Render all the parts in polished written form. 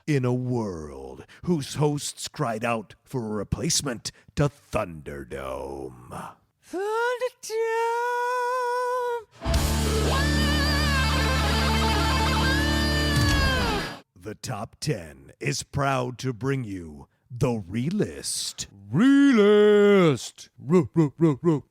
In a world whose hosts cried out for a replacement to Thunderdome. The Top 10 is proud to bring you the Relist. Relist. Relist.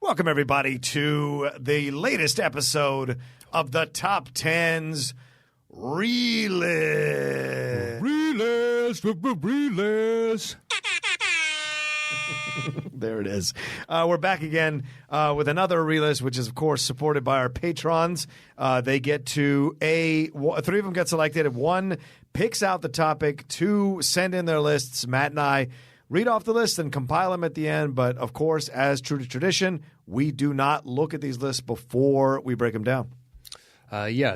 Welcome, everybody, to the latest episode of the Top 10's Relist. Relist. There it is. We're back again with another Relist, which is, of course, supported by our patrons. They get to three of them get selected. One picks out the topic. Two send in their lists. Matt and I read off the list and compile them at the end. But, of course, as true to tradition, we do not look at these lists before we break them down.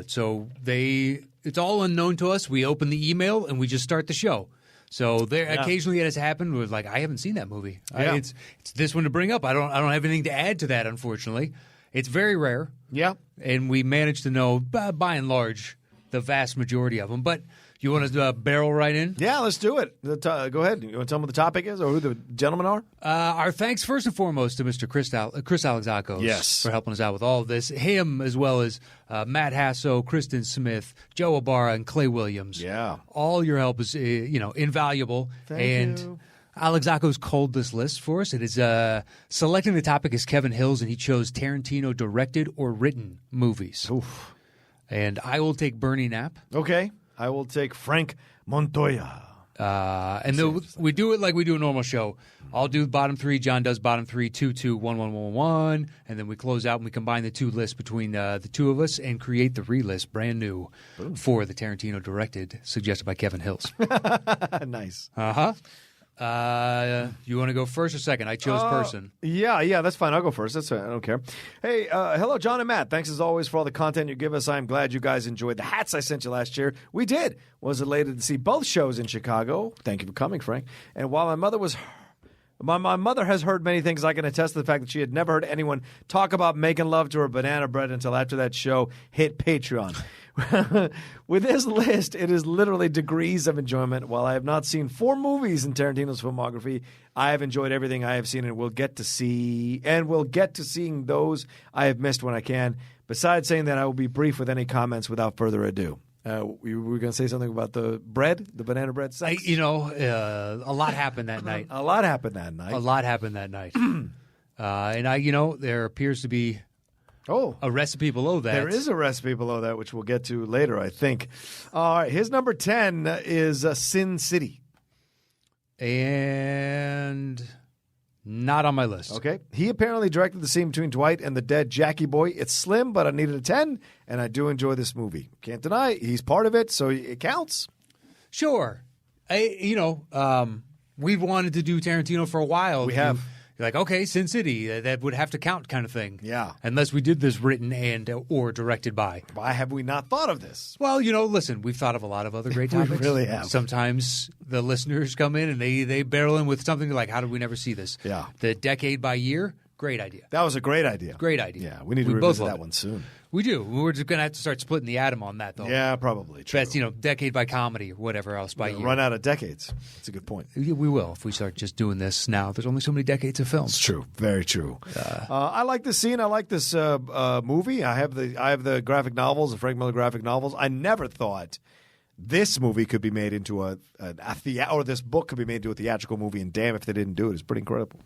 So it's all unknown to us. We open the email and we just start the show. So occasionally it has happened where like I haven't seen that movie. Yeah. It's this one to bring up. I don't have anything to add to that, unfortunately. It's very rare. Yeah. And we managed to know by and large the vast majority of them. But you want to barrel right in? Yeah, let's do it. Go ahead. You want to tell them what the topic is or who the gentlemen are? Our thanks first and foremost to Mr. Chris Alexakos Yes. for helping us out with all of this. Him as well as Matt Hasso, Kristen Smith, Joe Ibarra, and Clay Williams. Yeah. All your help is invaluable. Thank you. Alexakos culled this list for us. It is selecting the topic is Kevin Hills, and he chose Tarantino directed or written movies. Oof. And I will take Bernie Knapp. Okay. I will take Frank Montoya. We do it like we do a normal show. I'll do bottom three. John does bottom three, 2, 2, 1, 1, 1, 1. And then we close out and we combine the two lists between the two of us and create the relist brand new for the Tarantino directed, suggested by Kevin Hills. Nice. Uh-huh. You want to go first or second? I chose person. Yeah, that's fine. I'll go first. That's fine. I don't care. Hey, hello, John and Matt. Thanks as always for all the content you give us. I'm glad you guys enjoyed the hats I sent you last year. We did. Was elated to see both shows in Chicago. Thank you for coming, Frank. And while my mother has heard many things, I can attest to the fact that she had never heard anyone talk about making love to her banana bread until after that show hit Patreon. With this list, it is literally degrees of enjoyment. While I have not seen 4 movies in Tarantino's filmography, I have enjoyed everything I have seen and will get to seeing those I have missed when I can. Besides saying that, I will be brief with any comments without further ado. We were going to say something about the banana bread sex? A lot happened that night. A lot happened that night. And there appears to be a recipe below that. There is a recipe below that, which we'll get to later, I think. All right, his number 10 is Sin City. And not on my list. Okay. He apparently directed the scene between Dwight and the dead Jackie Boy. It's slim, but I needed a 10, and I do enjoy this movie. Can't deny he's part of it, so it counts. Sure. We've wanted to do Tarantino for a while. We have. You're like, okay, Sin City, that would have to count kind of thing. Yeah. Unless we did this written and or directed by. Why have we not thought of this? Well, listen, we've thought of a lot of other great topics. We really have. Sometimes the listeners come in and they barrel in with something like, how did we never see this? Yeah. The decade by year, great idea. That was a great idea. Great idea. Yeah, we need to revisit that one soon. We do. We're just going to have to start splitting the atom on that, though. Yeah, probably. True. That's, decade by comedy or whatever else by year. Run out of decades. That's a good point. We will if we start just doing this now. There's only so many decades of film. It's true. Very true. I like this scene. I like this movie. I have the graphic novels, the Frank Miller graphic novels. I never thought this movie could be made into or this book could be made into a theatrical movie, and damn if they didn't do it. It's pretty incredible.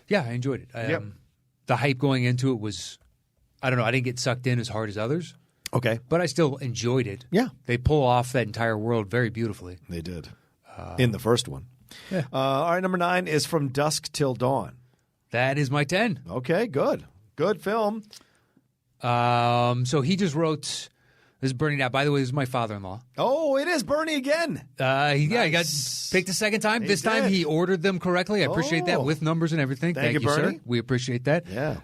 Yeah, I enjoyed it. Yep. The hype going into it was, I don't know, I didn't get sucked in as hard as others. Okay. But I still enjoyed it. Yeah. They pull off that entire world very beautifully. They did. In the first one. Yeah. All right, number 9 is From Dusk Till Dawn. That is my 10. Okay, good. Good film. So he just wrote This is Bernie now. By the way, this is my father-in-law. Oh, it is Bernie again. He got picked a second time. This time he ordered them correctly. I appreciate that, with numbers and everything. Thank you, sir. Bernie. We appreciate that. Yeah.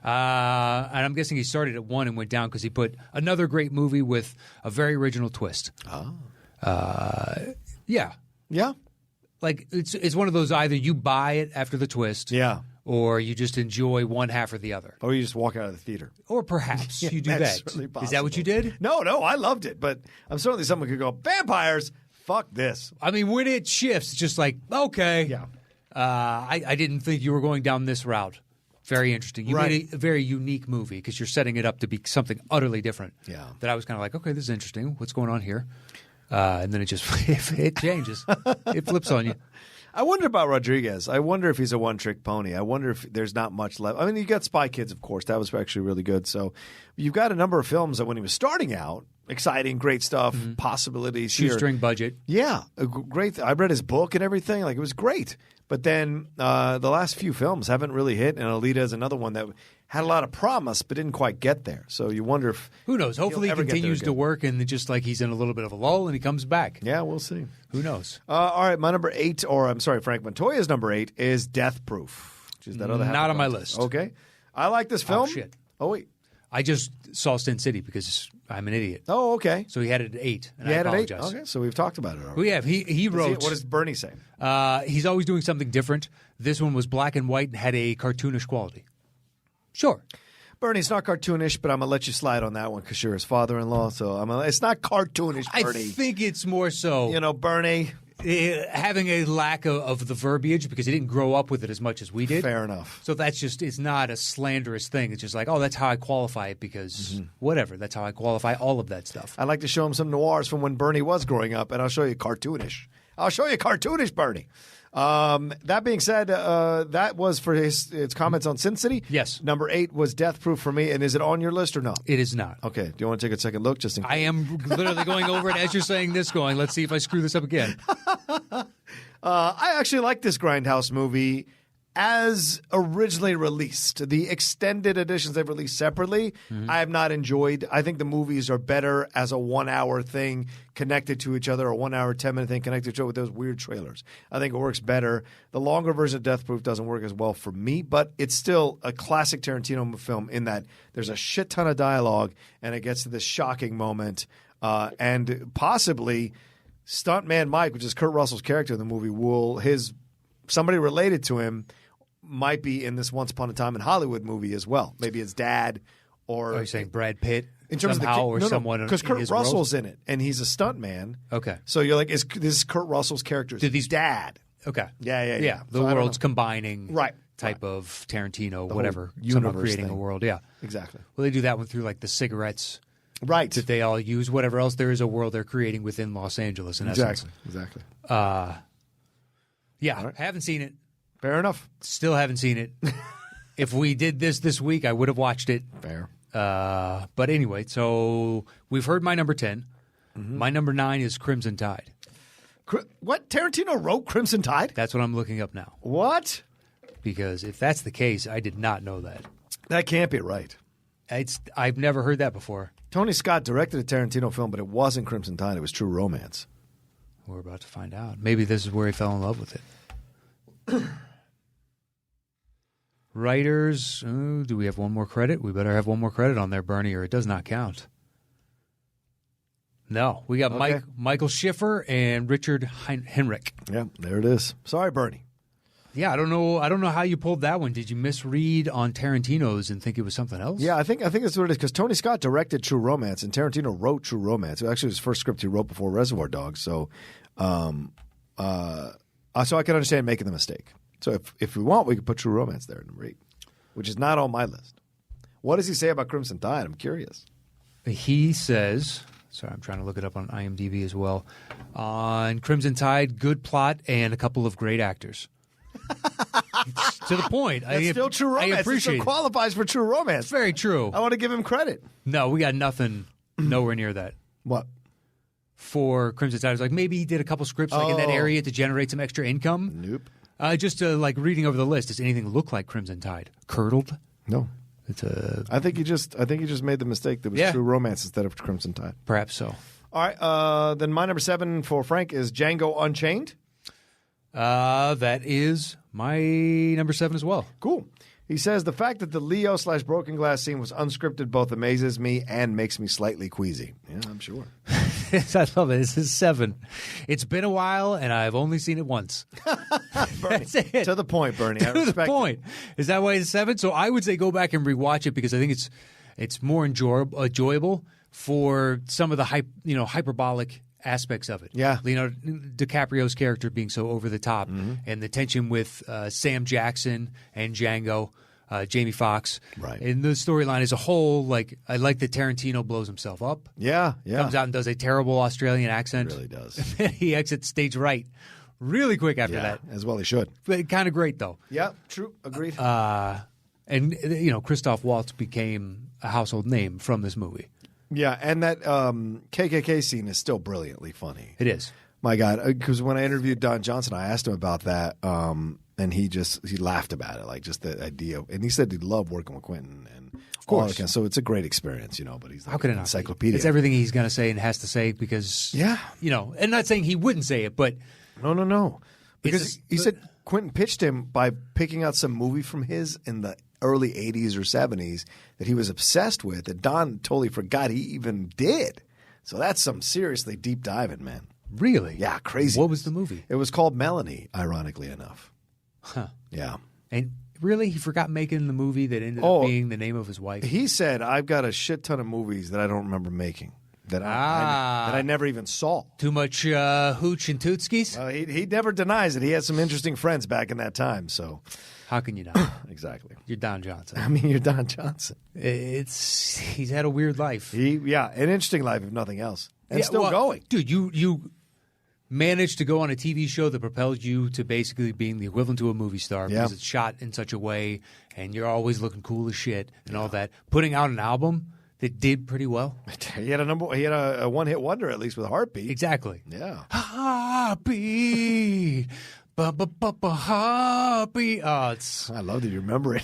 And I'm guessing he started at 1 and went down because he put another great movie with a very original twist. Oh. Yeah. Yeah. Like, it's one of those, either you buy it after the twist. Yeah. Or you just enjoy one half or the other. Or you just walk out of the theater. Or perhaps you do that's that. certainly Is that what you did? No, I loved it. But I'm certainly someone who could go, vampires, fuck this. I mean, when it shifts, it's just like, okay. Yeah. I didn't think you were going down this route. Very interesting. You made a very unique movie because you're setting it up to be something utterly different. Yeah. That I was kind of like, okay, this is interesting. What's going on here? And then it just it changes. It flips on you. I wonder about Rodriguez. I wonder if he's a one-trick pony. I wonder if there's not much left. I mean, you got Spy Kids, of course. That was actually really good. So you've got a number of films that when he was starting out, exciting, great stuff, possibilities. Shoestring budget. Yeah, great. I read his book and everything. Like, it was great. But then the last few films haven't really hit, and Alita is another one that had a lot of promise but didn't quite get there. So you wonder if who knows? Hopefully he continues to work, and just like he's in a little bit of a lull, and he comes back. Yeah, we'll see. Who knows? All right, my number 8, or I'm sorry, Frank Montoya's number 8 is Death Proof, which is that other half. Not on my contest. list. Okay, I like this film. Oh shit! Oh wait, I just saw Sin City because I'm an idiot. Oh, okay. So he had it at 8, and You I had it at 8? apologize. Okay, so we've talked about it already. We have. He wrote. What does Bernie say? He's always doing something different. This one was black and white and had a cartoonish quality. Sure. Bernie, it's not cartoonish, but I'm going to let you slide on that one because you're his father-in-law. So it's not cartoonish, Bernie. I think it's more so. You know, Bernie. Having a lack of the verbiage because he didn't grow up with it as much as we did. Fair enough. So that's just, it's not a slanderous thing. It's just like, oh, that's how I qualify it because whatever. That's how I qualify all of that stuff. I'd like to show him some noirs from when Bernie was growing up, and I'll show you cartoonish. Bernie. That being said, that was for his comments on Sin City. Yes. Number 8 was Death Proof for me, and is it on your list or not? It is not. Okay. Do you want to take a second look? Just in case? I am literally going over it as you're saying this, going, let's see if I screw this up again. I actually like this Grindhouse movie as originally released. The extended editions they've released separately, I have not enjoyed. I think the movies are better as a 1 hour thing connected to each other, or 1 hour, 10-minute thing connected to each other with those weird trailers. I think it works better. The longer version of Death Proof doesn't work as well for me, but it's still a classic Tarantino film in that there's a shit ton of dialogue and it gets to this shocking moment, and possibly Stuntman Mike, which is Kurt Russell's character in the movie, somebody related to him might be in this Once Upon a Time in Hollywood movie as well. Maybe his dad, or Are you saying Brad Pitt in terms somehow, of someone because in Kurt his Russell's world? in it and he's a stuntman. Okay. So you're like, this is Kurt Russell's character's dad. Okay. Yeah. The So world's combining type of Tarantino, The whatever. whole Somehow universe creating thing. a world. Yeah. Exactly. Well, they do that one through like the cigarettes Right. that they all use. Whatever else there is a world they're creating within Los Angeles, in essence. Exactly. Yeah. Haven't seen it. Fair enough. Still haven't seen it. If we did this week, I would have watched it. Fair. But anyway, so we've heard my number 10. My number 9 is Crimson Tide. What? Tarantino wrote Crimson Tide? That's what I'm looking up now. What? Because if that's the case, I did not know that. That can't be right. I've never heard that before. Tony Scott directed a Tarantino film, but it wasn't Crimson Tide. It was True Romance. We're about to find out. Maybe this is where he fell in love with it. Writers, do we have one more credit? We better have one more credit on there, Bernie, or it does not count. No, we got Michael Schiffer and Richard Henrik. Yeah, there it is. Sorry, Bernie. Yeah, I don't know how you pulled that one. Did you misread on Tarantino's and think it was something else? Yeah, I think that's what it is, because Tony Scott directed True Romance and Tarantino wrote True Romance. It actually was his first script he wrote before Reservoir Dogs. So, so I can understand making the mistake. So if we want, we could put True Romance there at number 8, which is not on my list. What does he say about Crimson Tide? I'm curious. He says, sorry, I'm trying to look it up on IMDb as well. On Crimson Tide, good plot and a couple of great actors. To the point. That's still True Romance. I appreciate it. Still qualifies for True Romance. It's very true. I want to give him credit. No, we got nothing, nowhere near that. What? For Crimson Tide, it's like maybe he did a couple scripts like in that area to generate some extra income. Nope. Just like reading over the list, does anything look like Crimson Tide? Curdled? No. I think he just made the mistake that was True Romance instead of Crimson Tide. Perhaps so. All right. Then my number 7 for Frank is Django Unchained. That is my number 7 as well. Cool. He says the fact that the Leo/Broken Glass scene was unscripted both amazes me and makes me slightly queasy. Yeah, I'm sure. I love it. This is 7. It's been a while, and I've only seen it once. That's it. To the point, Bernie. To the point. Is that why it's 7? So I would say go back and rewatch it because I think it's more enjoyable for some of the hyperbolic aspects of it. Yeah. Leonardo DiCaprio's character being so over the top and the tension with Sam Jackson and Django, Jamie Foxx. Right. And the storyline as a whole, like I like that Tarantino blows himself up. Yeah. Comes out and does a terrible Australian accent. He really does. He exits stage right really quick after that. As well he should. But kind of great, though. Yeah, true. Agreed. And, Christoph Waltz became a household name from this movie. Yeah, and that KKK scene is still brilliantly funny. It is. My God, because when I interviewed Don Johnson, I asked him about that, and he laughed about it, like just the idea. And he said he loved working with Quentin, and of course, so it's a great experience, But he's like how could it an not encyclopedia. Be? It's everything he's going to say and has to say because and not saying he wouldn't say it, but no, because he said Quentin pitched him by picking out some movie from his in the early 80s or 70s that he was obsessed with that Don totally forgot he even did. So that's some seriously deep diving, man. Really? Yeah, crazy. What was the movie? It was called Melanie, ironically enough. Huh. Yeah. And really, he forgot making the movie that ended up being the name of his wife? He said, I've got a shit ton of movies that I don't remember making. That I never even saw. Too much hooch and tootskis? He never denies it. He had some interesting friends back in that time, so... How can you not? Exactly. You're Don Johnson. I mean, you're Don Johnson. He's had a weird life. An interesting life, if nothing else. And still going. Dude, you managed to go on a TV show that propelled you to basically being the equivalent to a movie star because it's shot in such a way and you're always looking cool as shit and all that. Putting out an album that did pretty well. He had a one-hit wonder, at least, with Heartbeat. Exactly. Yeah. Heartbeat. Heartbeat. I love that you remember it.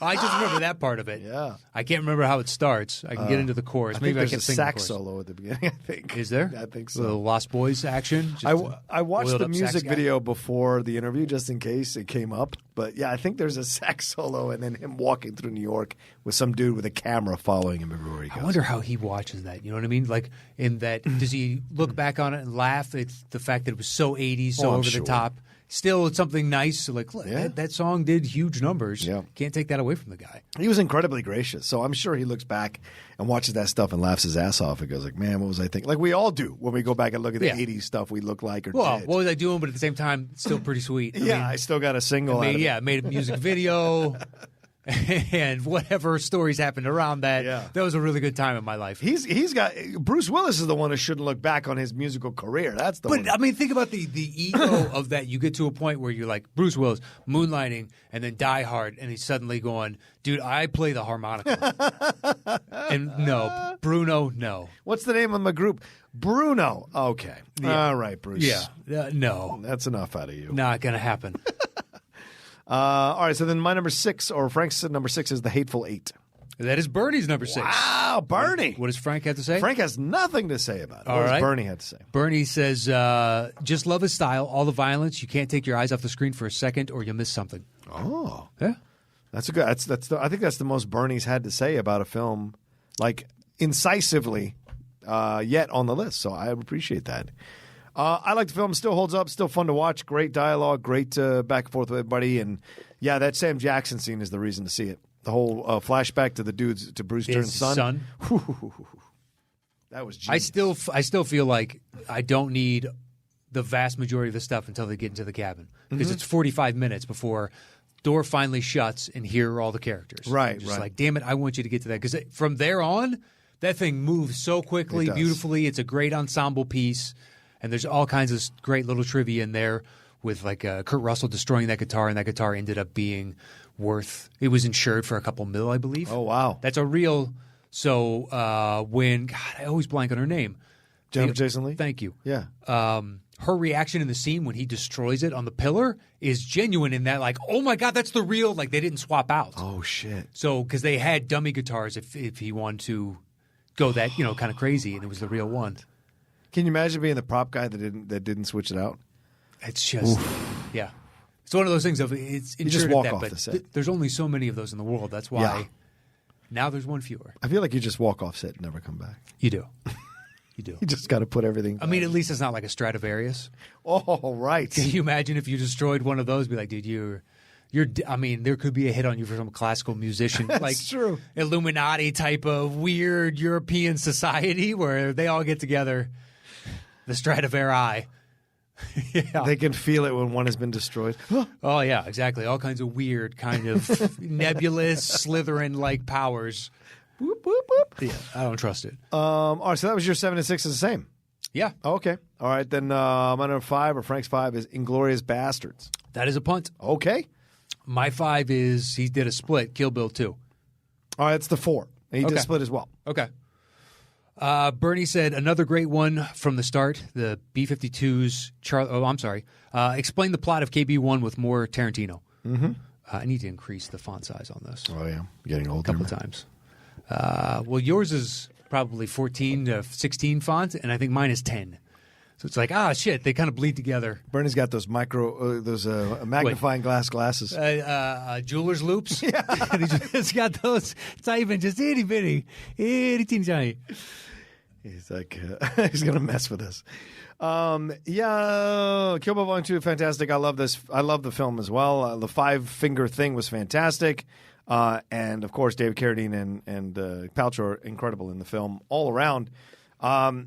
I just remember that part of it. Yeah. I can't remember how it starts. I can get into the chorus. Maybe I can there's sing a sax the chorus. solo at the beginning, I think. Is there? I think so. The Lost Boys action? I watched the music guy? video before the interview just in case it came up. But yeah, I think there's a sax solo and then him walking through New York with some dude with a camera following him everywhere he goes. I wonder how he watches that. You know what I mean? Like, in that, does he look back on it and laugh at the fact that it was so 80s, so over the top? Still, it's something nice. So like, look, that song did huge numbers. Yeah. Can't take that away from the guy. He was incredibly gracious. So I'm sure he looks back and watches that stuff and laughs his ass off and goes like, man, what was I thinking? Like we all do when we go back and look at the 80s stuff we look like or did. What was I doing? But at the same time, it's still pretty sweet. I still got a single out of it. Made a music video. And whatever stories happened around that, that was a really good time in my life. He's got Bruce Willis is the one who shouldn't look back on his musical career. That's the one. But I mean, think about the ego of that. You get to a point where you're like Bruce Willis, moonlighting, and then Die Hard, and he's suddenly going, "Dude, I play the harmonica." And no, Bruno, no. What's the name of my group? Bruno. Okay, all right, Bruce. Yeah, no, that's enough out of you. Not gonna happen. All right, so then my number 6, or Frank's number 6, is The Hateful Eight. That is Bernie's number 6. Wow, Bernie. What does Frank have to say? Frank has nothing to say about it. All what right. does Bernie have to say? Bernie says, just love his style, all the violence. You can't take your eyes off the screen for a second or you'll miss something. Oh. Yeah. That's a good. I think that's the most Bernie's had to say about a film, like incisively, yet on the list. So I appreciate that. I like the film. Still holds up. Still fun to watch. Great dialogue. Great back and forth with everybody. And yeah, that Sam Jackson scene is the reason to see it. The whole flashback to the dudes to Bruce Dern's son. That was genius. I still feel like I don't need the vast majority of the stuff until they get into the cabin because it's 45 minutes before door finally shuts and here are all the characters. Right. Just like, damn it, I want you to get to that because from there on, that thing moves so quickly, beautifully. It's a great ensemble piece. And there's all kinds of great little trivia in there with like Kurt Russell destroying that guitar, and that guitar ended up being it was insured for a couple mil, I believe. Oh, wow. That's a real, so when, God, I always blank on her name. Jennifer Jason Leigh? Thank you. Yeah. Her reaction in the scene when he destroys it on the pillar is genuine in that, like, oh my God, that's the real, like, they didn't swap out. Oh, shit. So, because they had dummy guitars if he wanted to go that, kind of crazy, and it was the real one. Can you imagine being the prop guy that didn't switch it out? It's just, yeah. It's one of those things of, it's you just intuitive walk that, off but the set. There's only so many of those in the world. That's why now there's one fewer. I feel like you just walk off set and never come back. You do. You do. You just got to put everything back. I mean, at least it's not like a Stradivarius. Oh, right. Can you imagine if you destroyed one of those? Be like, dude, you're. I mean, there could be a hit on you for some classical musician, like true. Illuminati type of weird European society where they all get together. The Stradivari. Yeah. They can feel it when one has been destroyed. Oh yeah, exactly. All kinds of weird, kind of nebulous, Slytherin-like powers. Boop, boop, boop. Yeah, I don't trust it. All right, so that was your 7 and 6 is the same. Yeah. Okay. All right, then my number 5 or Frank's 5 is Inglourious Bastards. That is a punt. Okay. My 5 is he did a split, Kill Bill 2. All right, that's the 4. And he did split as well. Okay. Bernie said another great one from the start. The B-52s. Explain the plot of KB1 with more Tarantino. Mm-hmm. I need to increase the font size on this. Oh yeah, getting older. A couple times. Well, yours is probably 14 to 16 font, and I think mine is 10. So it's like, shit, they kind of bleed together. Bernie's got those magnifying glass glasses. Jeweler's loops. Yeah. He's got those. It's not even just itty bitty, itty teeny tiny. He's like, he's going to mess with us. Kill Bill Volume 2, fantastic. I love this. I love the film as well. The 5-finger thing was fantastic. And, of course, David Carradine and Paltrow are incredible in the film all around. I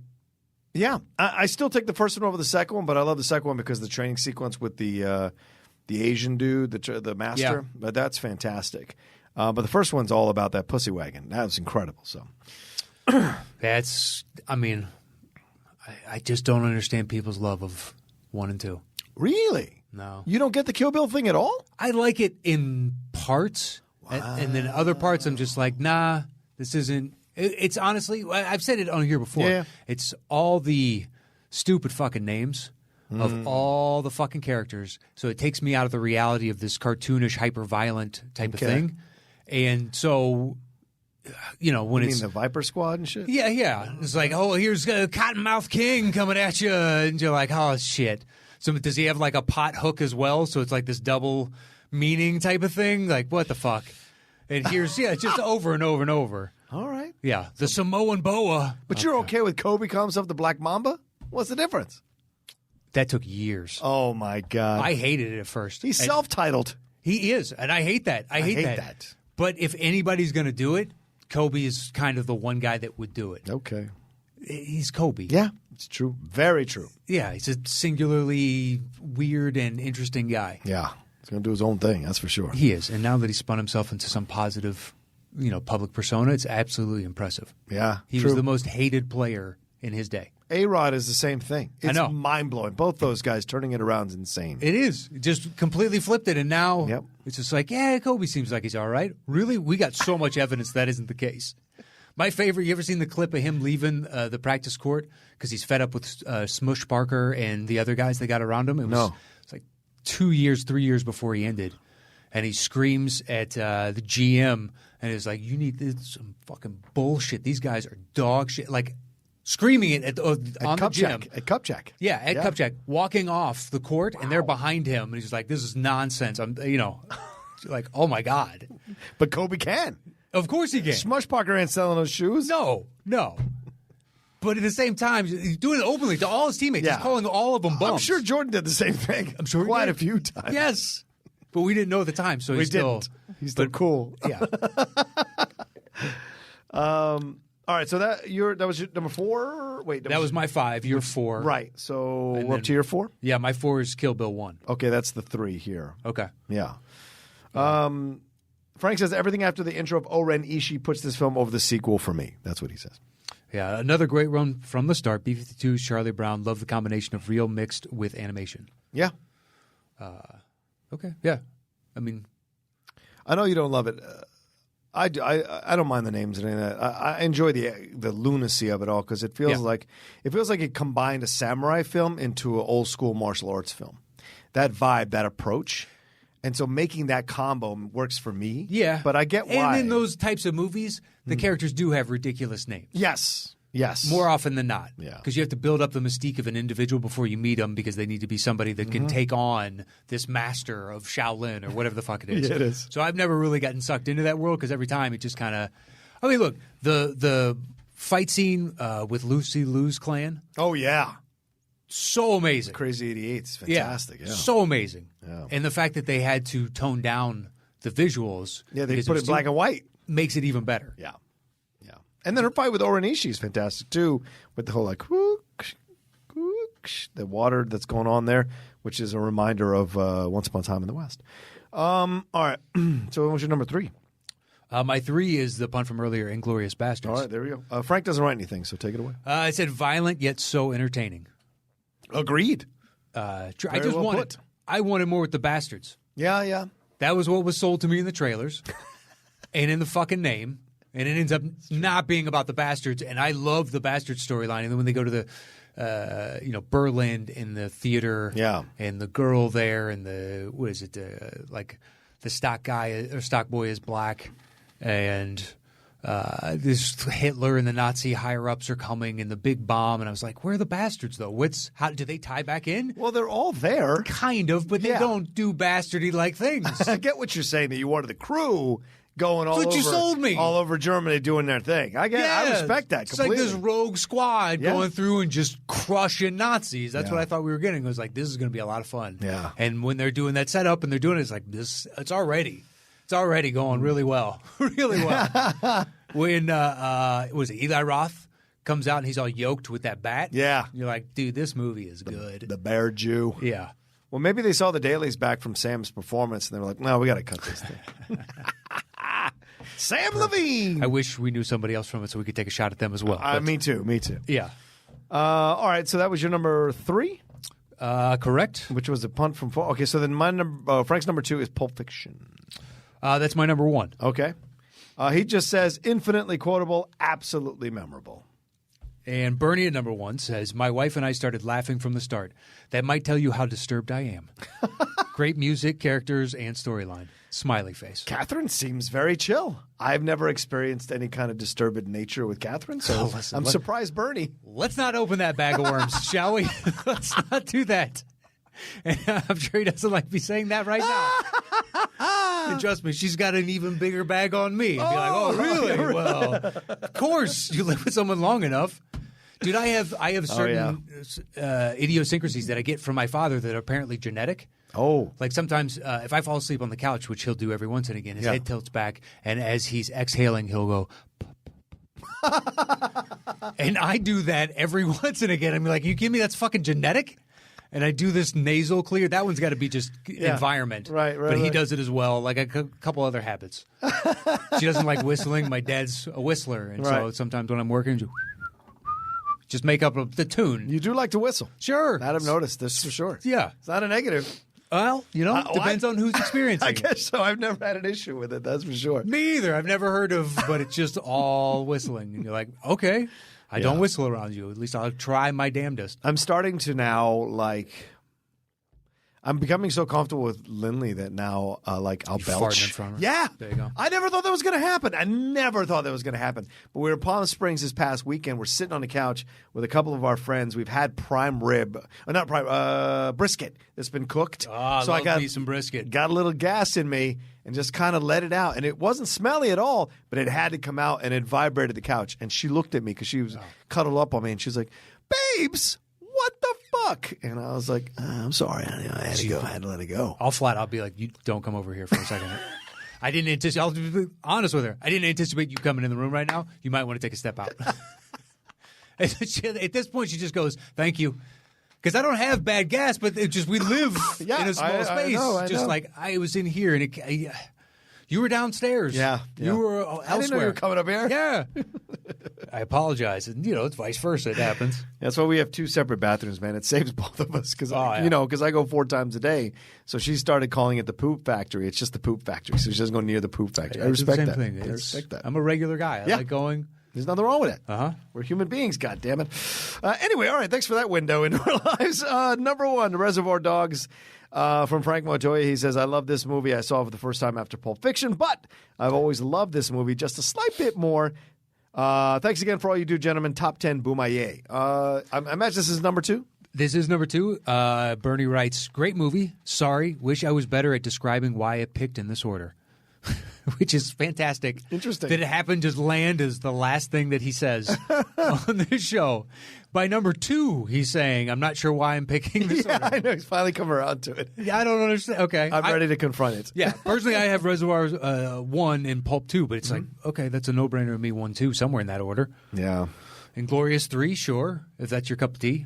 still take the first one over the second one, but I love the second one because of the training sequence with the Asian dude, the master. Yeah. But that's fantastic. But the first one's all about that pussy wagon. That was incredible. So I just don't understand people's love of 1 and 2. Really? No. You don't get the Kill Bill thing at all? I like it in parts, and then other parts I'm just like, nah, this isn't. It's honestly, I've said it on here before. Yeah. It's all the stupid fucking names of all the fucking characters. So it takes me out of the reality of this cartoonish, hyper-violent type of thing. And so, when You it's mean the Viper Squad and shit? Yeah. It's like, here's Cottonmouth King coming at you, and you're like, oh shit. So does he have like a pot hook as well? So it's like this double meaning type of thing. Like what the fuck? And here's just over and over and over. All right. Yeah, the Samoan boa. But you're okay with Kobe calling himself the Black Mamba? What's the difference? That took years. Oh, my God. I hated it at first. He's self-titled. He is, and I hate that. I hate that. But if anybody's going to do it, Kobe is kind of the one guy that would do it. Okay. He's Kobe. Yeah, it's true. Very true. Yeah, he's a singularly weird and interesting guy. Yeah, he's going to do his own thing, that's for sure. He is, and now that he's spun himself into some positive public persona, it's absolutely impressive. Yeah, he was the most hated player in his day. A-Rod is the same thing. It's I know. mind-blowing. Both those guys turning it around is insane. It is. It just completely flipped it, and now it's just like, Kobe seems like he's all right. Really? We got so much evidence that isn't the case. My favorite, you ever seen the clip of him leaving the practice court because he's fed up with Smush Parker and the other guys that got around him? It's like 3 years before he ended. And he screams at the GM and is like, you need some fucking bullshit. These guys are dog shit. Like, screaming it on the gym. At Kupchak. Yeah, at Kupchak. Walking off the court, and they're behind him. And he's like, this is nonsense. I'm, like, oh, my God. But Kobe can. Of course he can. Smush Parker ain't selling those shoes. No. But at the same time, he's doing it openly to all his teammates. Yeah. He's calling all of them bums. I'm sure Jordan did the same thing. I'm sure quite he a did. few times. Yes. But we didn't know at the time, so we he's still... didn't. He's still cool. Yeah. All right, so that was your number 4? Wait, that was my 5. You're 4. Right. So we're up to your 4? Yeah, my 4 is Kill Bill 1. Okay, that's the 3 here. Okay. Yeah. Frank says everything after the intro of O-Ren Ishii puts this film over the sequel for me. That's what he says. Yeah, another great run from the start. B-52's Charlie Brown. Love the combination of real mixed with animation. Yeah. Okay. Yeah. I mean, I know you don't love it. I don't mind the names and any of that. I enjoy the lunacy of it all because it feels like it combined a samurai film into an old school martial arts film. That vibe, that approach, and so making that combo works for me. Yeah, but I get why. And in those types of movies, the characters do have ridiculous names. Yes. More often than not. Yeah. Because you have to build up the mystique of an individual before you meet them because they need to be somebody that can take on this master of Shaolin or whatever the fuck it is. Yeah, it is. So I've never really gotten sucked into that world because every time it just kind of – I mean, look, the fight scene with Lucy Liu's clan. Oh, yeah. So amazing. Crazy 88 is fantastic. Yeah. So amazing. Yeah. And the fact that they had to tone down the visuals. Yeah, they put it black and white. Makes it even better. Yeah. And then her fight with Oranishi is fantastic too, with the whole like whoosh, whoosh, the water that's going on there, which is a reminder of Once Upon a Time in the West. All right, so what was your number 3? My 3 is the pun from earlier, Inglourious Basterds. All right, there we go. Frank doesn't write anything, so take it away. I said violent yet so entertaining. Agreed. I wanted more with the bastards. Yeah. That was what was sold to me in the trailers and in the fucking name. And it ends up not being about the bastards. And I love the bastard storyline. And then when they go to the, Berlin in the theater, and the girl there, and the like the stock guy or stock boy is black, and this Hitler and the Nazi higher ups are coming, and the big bomb. And I was like, where are the bastards though? How do they tie back in? Well, they're all there, kind of, but they don't do bastardy like things. I get what you're saying, that you wanted the crew going all over. You sold me. All over Germany doing their thing. I respect that completely. It's like this rogue squad going through and just crushing Nazis. That's what I thought we were getting. It was like, this is going to be a lot of fun. Yeah. And when they're doing that setup and they're doing it, it's like it's already going really well. Really well. When was it Eli Roth comes out and he's all yoked with that bat? Yeah. You're like, dude, this movie is good. The Bear Jew. Yeah. Well, maybe they saw the dailies back from Sam's performance and they were like, no, we got to cut this thing. Sam Levine. I wish we knew somebody else from it so we could take a shot at them as well. Me too. Yeah. All right. So that was your number 3? Correct. Which was a punt from 4. Okay. So then Frank's number 2 is Pulp Fiction. That's my number 1. Okay. He just says infinitely quotable, absolutely memorable. And Bernie at number 1 says, my wife and I started laughing from the start. That might tell you how disturbed I am. Great music, characters, and storyline. Smiley face. Catherine seems very chill. I've never experienced any kind of disturbed nature with Catherine, so I'm surprised Bernie. Let's not open that bag of worms, shall we? Let's not do that. And I'm sure he doesn't like me saying that right now. And trust me, she's got an even bigger bag on me. And be like, oh, really? Well, of course, you live with someone long enough. Dude, I have certain idiosyncrasies that I get from my father that are apparently genetic. Oh. Like sometimes if I fall asleep on the couch, which he'll do every once and again, his head tilts back, and as he's exhaling, he'll go, and I do that every once and again. I'm like, you kidding me? That's fucking genetic? And I do this nasal clear. That one's got to be just environment. Right. But he does it as well, like a couple other habits. She doesn't like whistling. My dad's a whistler, and so sometimes when I'm working, just make up the tune. You do like to whistle. Sure. That I've noticed, this for sure. Yeah. It's not a negative. Well, depends on who's experiencing it. I guess so. I've never had an issue with it, that's for sure. Me either. I've never heard of, but it's just all whistling. And you're like, okay, I don't whistle around you. At least I'll try my damnedest. I'm starting to now, I'm becoming so comfortable with Lindley that now, I'll belch. Farting in front of her. Yeah. There you go. I never thought that was going to happen. But we were in Palm Springs this past weekend. We're sitting on the couch with a couple of our friends. We've had brisket that's been cooked. Oh, so I got me some brisket. Got a little gas in me and just kind of let it out. And it wasn't smelly at all, but it had to come out, and it vibrated the couch. And she looked at me because she was cuddled up on me, and she was like, babes, what the fuck? And I was like, I'm sorry, honey. I had to let it go. I'll be like, you don't come over here for a second. I didn't anticipate. I'll be honest with her. I didn't anticipate you coming in the room right now. You might want to take a step out. At this point, she just goes, thank you. Because I don't have bad gas, but we live in a small space. I know. Like I was in here, and you were downstairs. Yeah. You were elsewhere. I didn't know you were coming up here. Yeah. I apologize. And, it's vice versa. It happens. That's why we have 2 separate bathrooms, man. It saves both of us because, because I go 4 times a day. So she started calling it the poop factory. It's just the poop factory. So she doesn't go near the poop factory. I respect that. I respect that. I'm a regular guy. I like going. There's nothing wrong with it. Uh-huh. We're human beings, goddammit. Anyway, all right, thanks for that window into our lives. Number 1, Reservoir Dogs from Frank Montoya. He says, I love this movie. I saw it for the first time after Pulp Fiction, but I've always loved this movie just a slight bit more. Thanks again for all you do, gentlemen. Top 10, Boomaye. I imagine this is number 2? This is number 2. Bernie writes, great movie. Sorry, wish I was better at describing why it picked in this order. Which is fantastic. Interesting. That it happened just land as the last thing that he says on this show. By number 2, he's saying, I'm not sure why I'm picking this order. I know. He's finally come around to it. Yeah, I don't understand. Okay. I'm ready to confront it. Yeah. Personally, I have Reservoir 1 and Pulp 2, but it's like, okay, that's a no-brainer to me, 1, 2, somewhere in that order. Yeah. Inglourious 3, sure, if that's your cup of tea.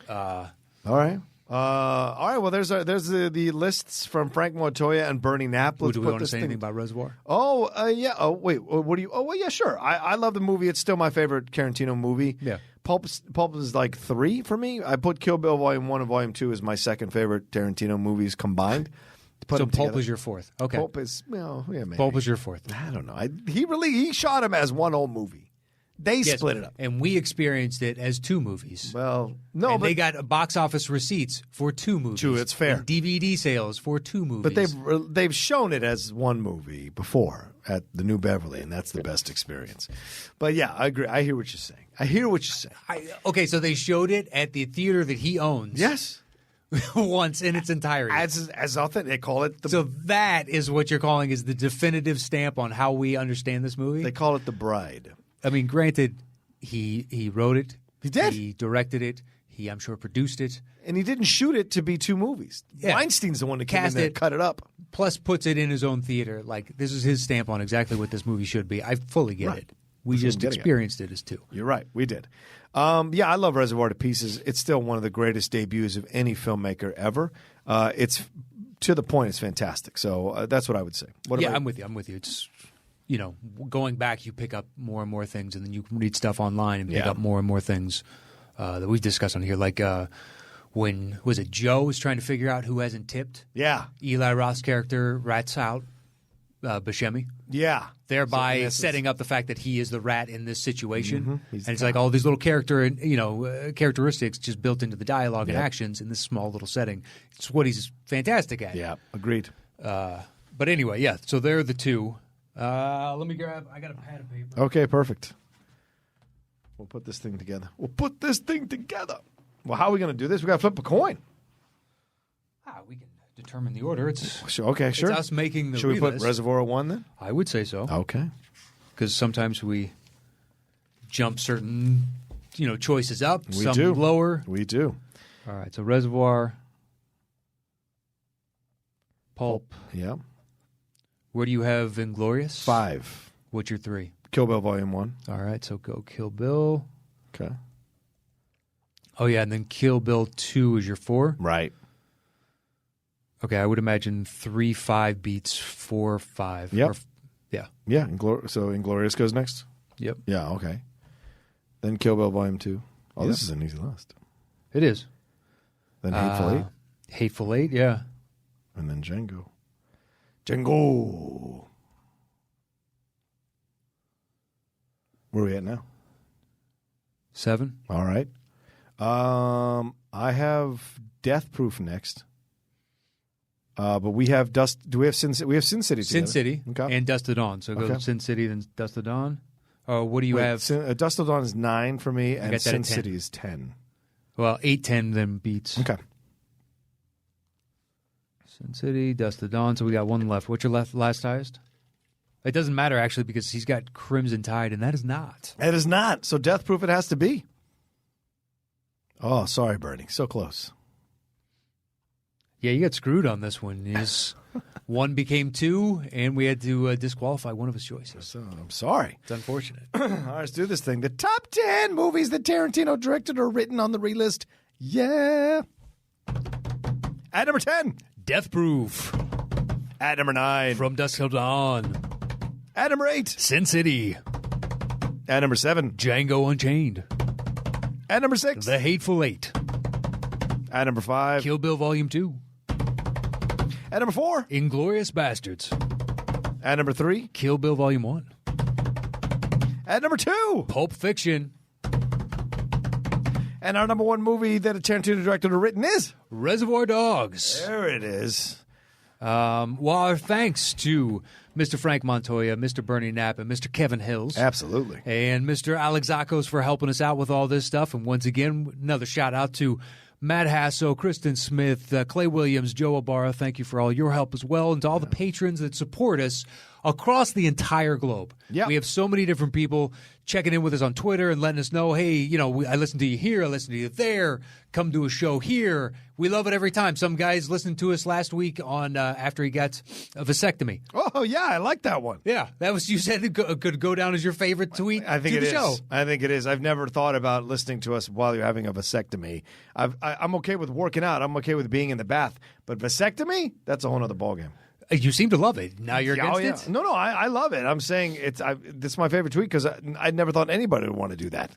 All right. All right. Well, there's the lists from Frank Montoya and Bernie Knapp. Let's do we put want to this say thing. anything about Reservoir? Oh, yeah. Oh, wait. What do you? Oh, well, yeah. Sure. I love the movie. It's still my favorite Tarantino movie. Yeah. Pulp is like 3 for me. I put Kill Bill Volume 1 and Volume 2 as my second favorite Tarantino movies combined. So Pulp is your 4th. Okay. Pulp is yeah, maybe. Pulp is your 4th. I don't know. He shot him as one whole movie. They split it up. And we experienced it as 2 movies. Well, no, and but they got box office receipts for 2 movies. True, it's fair. And DVD sales for 2 movies. But they've shown it as one movie before at the New Beverly, and that's the best experience. But yeah, I agree. I hear what you're saying. Okay, so they showed it at the theater that he owns. Yes. Once in its entirety. As authentic. They call it so that is what you're calling is the definitive stamp on how we understand this movie? They call it The Bride. I mean, granted, he wrote it. He did. He directed it. He, I'm sure, produced it. And he didn't shoot it to be 2 movies. Yeah. Weinstein's the one that came in there and cut it up. Plus puts it in his own theater. Like, this is his stamp on exactly what this movie should be. I fully get it. We just experienced it as 2. You're right. We did. Yeah, I love Reservoir to pieces. It's still one of the greatest debuts of any filmmaker ever. It's to the point. It's fantastic. So that's what I would say. I'm with you. It's going back, you pick up more and more things, and then you can read stuff online and pick up more and more things that we've discussed on here. Like when was it Joe was trying to figure out who hasn't tipped? Yeah, Eli Roth's character rats out Buscemi. Yeah, thereby setting up the fact that he is the rat in this situation. Mm-hmm. And it's like all these little characteristics just built into the dialogue and actions in this small little setting. It's what he's fantastic at. Yeah, agreed. But anyway, yeah. So they're the 2. Let me grab. I got a pad of paper. Okay, perfect. We'll put this thing together. Well, how are we going to do this? We got to flip a coin. We can determine the order. It's okay. Sure. It's us making the. Should we put Reservoir 1 then? I would say so. Okay. Because sometimes we jump certain, choices up. We some do. Lower. We do. All right. So Reservoir. Pulp. Yeah. Where do you have Inglourious? 5. What's your 3? Kill Bill Volume 1. All right, so go Kill Bill. Okay. Oh, yeah, and then Kill Bill 2 is your 4? Right. Okay, I would imagine 3, 5 beats 4, 5. Yep. Yeah. Yeah, so Inglourious goes next? Yep. Yeah, okay. Then Kill Bill Volume 2. Oh, This is an easy list. It is. Then Hateful Eight. Hateful Eight, yeah. And then Django. Where are we at now? 7. All right. I have Death Proof next. But we have Do we have Sin City? We have Sin City together. Sin City and Dust to Dawn. So go Sin City, then Dust to Dawn. Or what do you have? Dust to Dawn is 9 for me, and Sin 10. City is 10. Well, 8, 10 then beats. Okay. Sin City, Dust to Dawn. So we got 1 left. What's your last highest? It doesn't matter, actually, because he's got Crimson Tide, and that is not. It is not. So Death Proof it has to be. Oh, sorry, Bernie. So close. Yeah, you got screwed on this one. 1 became 2, and we had to disqualify one of his choices. So, I'm sorry. It's unfortunate. All right, let's do this thing. The top 10 movies that Tarantino directed or written on the relist. Yeah. At number 10. Death Proof. At number 9. From Dusk Till Dawn. At number 8. Sin City. At number 7. Django Unchained. At number 6. The Hateful Eight. At number 5. Kill Bill Volume 2. At number 4. Inglourious Bastards. At number 3. Kill Bill Volume 1. At number 2. Pulp Fiction. And our number 1 movie that a Tarantino directed or written is Reservoir Dogs. There it is. Well, our thanks to Mr. Frank Montoya, Mr. Bernie Knapp, and Mr. Kevin Hills. Absolutely. And Mr. Alex Zakos for helping us out with all this stuff. And once again, another shout out to Matt Hasso, Kristen Smith, Clay Williams, Joe Ibarra. Thank you for all your help as well. And to all the patrons that support us across the entire globe. Yep. We have so many different people checking in with us on Twitter and letting us know, hey, I listen to you here, I listen to you there, come to a show here. We love it every time. Some guys listened to us last week on after he got a vasectomy. Oh, yeah, I like that one. Yeah, that was, you said it could go down as your favorite tweet. I think to it the is. show. I think it is. I've never thought about listening to us while you're having a vasectomy. I'm okay with working out. I'm okay with being in the bath. But vasectomy, that's a whole other ballgame. You seem to love it. Now you're against it? No, I love it. I'm saying this is my favorite tweet because I never thought anybody would want to do that.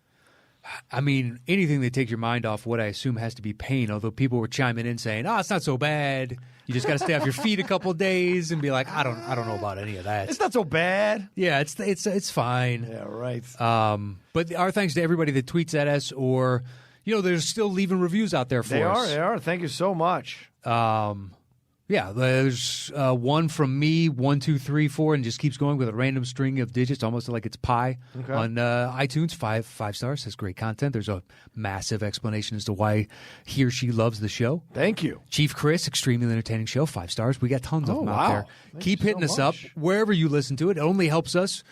I mean, anything that takes your mind off what I assume has to be pain, although people were chiming in saying, it's not so bad. You just got to stay off your feet a couple of days and be like, I don't know about any of that. It's not so bad. Yeah, it's fine. Yeah, right. But our thanks to everybody that tweets at us or, they're still leaving reviews out there for us. They are. Thank you so much. Yeah, there's one from me, 1, 2, 3, 4, and just keeps going with a random string of digits, almost like it's pi. Okay. On iTunes, five stars. Has great content. There's a massive explanation as to why he or she loves the show. Thank you. Chief Chris, extremely entertaining show, 5 stars. We got tons of them out there. Keep you hitting so us up much. wherever you listen to it. It only helps us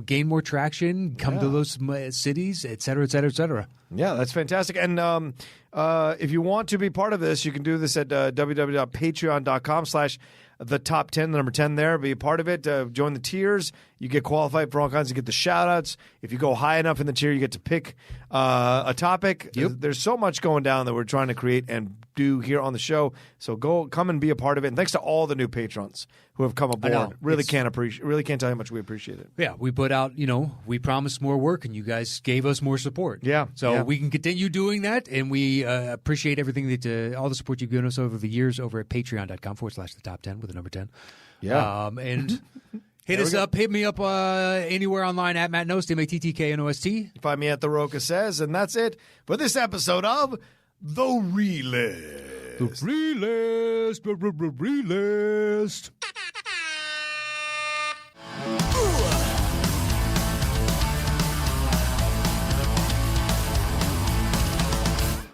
gain more traction, come to those cities, et cetera, et cetera, et cetera. Yeah, that's fantastic. And if you want to be part of this, you can do this at www.patreon.com/the-top-10, the number 10 there. Be a part of it. Join the tiers. You get qualified for all kinds. You get the shout-outs. If you go high enough in the tier, you get to pick a topic. Yep. There's so much going down that we're trying to create and do here on the show. So come and be a part of it. And thanks to all the new patrons who have come aboard. Really can't tell you how much we appreciate it. Yeah, we put out, we promised more work, and you guys gave us more support. Yeah. So we can continue doing that, and we appreciate everything that all the support you've given us over the years over at patreon.com/the-top-10 with the number 10. Yeah. And hit us up. Hit me up anywhere online at Matt Nost, MATTKNOST. Find me at The Roca Says, and that's it for this episode of The Realist. The Realist.